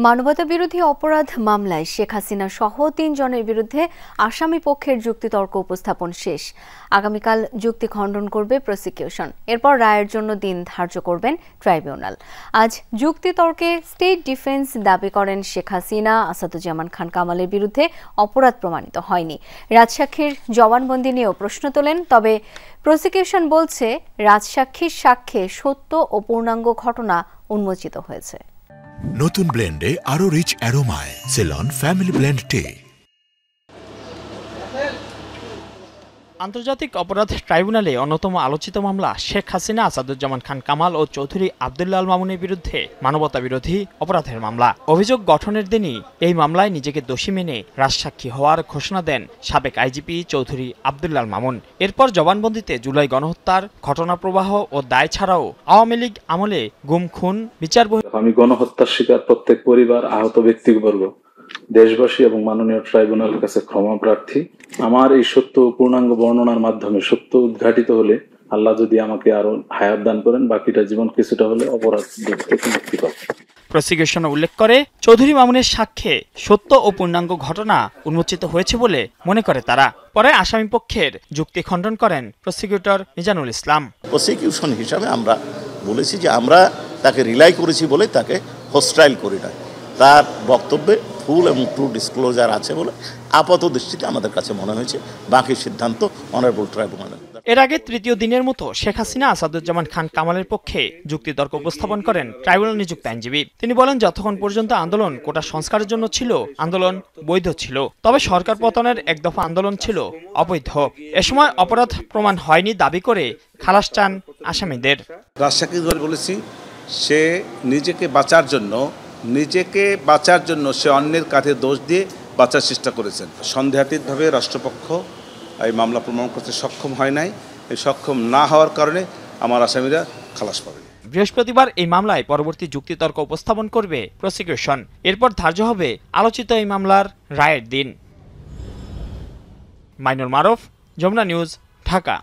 মানবতাবিরোধী অপরাধ মামলায় শেখ হাসিনা সহ ৩ জনের বিরুদ্ধে আসামি পক্ষের যুক্তিতর্ক উপস্থাপন শেষ। আগামীকাল যুক্তি খণ্ডন করবে প্রসিকিউশন। এরপর রায়ের জন্য দিন ধার্য করবেন ট্রাইব্যুনাল। আজ যুক্তিতর্কে স্টেট ডিফেন্স দাবি করেন শেখ হাসিনা, আসাদুজ্জামান খান কামালের বিরুদ্ধে অপরাধ প্রমাণিত হয়নি। রাজসাক্ষীর জবানবন্দি নিয়েও প্রশ্ন তোলেন। তবে প্রসিকিউশন বলছে রাজসাক্ষীর সাক্ষ্যে সত্য ও পূর্ণাঙ্গ ঘটনা উন্মোচিত হয়েছে। নতুন ব্লেন্ডে আরো রিচ অ্যারোমায় সেলন ফ্যামিলি ব্লেন্ড টে। আন্তর্জাতিক অপরাধ ট্রাইব্যুনালে অন্যতম আলোচিত মামলা শেখ হাসিনা, আসাদুজ্জামান খান কামাল ও চৌধুরী আব্দুল্লাহ আল মামুনের বিরুদ্ধে মানবতাবিরোধী অপরাধের মামলা। অভিযোগ গঠনের দিনই এই মামলায় নিজেকে দোষী মেনে রাজসাক্ষী হওয়ার ঘোষণা দেন সাবেক আইজিপি চৌধুরী আব্দুল্লাহ আল মামুন। এরপর জবানবন্দিতে জুলাই গণহত্যার ঘটনা প্রবাহ ও দায় ছাড়াও আওয়ামী লীগ আমলে গুম, খুন, বিচার আমি গণহত্যার শিকার প্রত্যেক পরিবার, আহত ব্যক্তিবর্গ, দেশবাসী এবং মাননীয় ট্রাইব্যুনালের কাছে ক্ষমা প্রার্থী। আমার এই সত্য পূর্ণাঙ্গ বর্ণনার মাধ্যমে সত্য উদ্ঘাটিত হলে আল্লাহ যদি আমাকে আরো হায়াত দান করেন, বাকিটা জীবন কিছুটা হলে অপরাধ থেকে মুক্তি পাবে। প্রসিকিউশন উল্লেখ করে চৌধুরী মামুনের সাক্ষ্যে সত্য ও পূর্ণাঙ্গ ঘটনা উন্মোচিত হয়েছে বলে মনে করে তারা। পরে আসামি পক্ষের যুক্তি খণ্ডন করেন প্রসিকিউটর মিজানুল ইসলাম। প্রসিকিউশন হিসাবে আমরা বলেছি যে আমরা তাকে রিলাই করেছি বলে তাকে হোস্টাইল করি না। তার বক্তব্যে ফুল এবং ট্রু ডিসক্লোজার আছে বলে আপাত দৃষ্টিতে আমাদের কাছে মনে হয়েছে। বাকি সিদ্ধান্ত অনারেবল ট্রাইব্যুনালের। এর আগে তৃতীয় দিনের মতো শেখ হাসিনা, আসাদুজ্জামান খান কামালের পক্ষে যুক্তিতর্ক উপস্থাপন করেন ট্রাইব্যুনাল নিযুক্ত আইনজীবী। তিনি বলেন, যতক্ষণ পর্যন্ত আন্দোলন কোটা সংস্কারের জন্য ছিল, আন্দোলন বৈধ ছিল। তবে সরকার পতনের এক দফা আন্দোলন ছিল অবৈধ। এ সময় অপরাধ প্রমাণ হয়নি দাবি করে খালাস চান আসামিদের। রাজসাক্ষী বলেছি, সে নিজেকে বাঁচার জন্য সে অন্যের কাঁধে দোষ দিয়ে বাঁচার চেষ্টা করেছেন। সন্দেহাতীতভাবে রাষ্ট্রপক্ষ এই মামলা প্রমাণ করতে সক্ষম হয় নাই। এই সক্ষম না হওয়ার কারণে আমার আসামিরা খালাস পাবে। বৃহস্পতিবার এই মামলায় পরবর্তী যুক্তিতর্ক উপস্থাপন করবে প্রসিকিউশন। এরপর ধার্য হবে আলোচিত এই মামলার রায়ের দিন। মাইনুল মারুফ, যমুনা নিউজ, ঢাকা।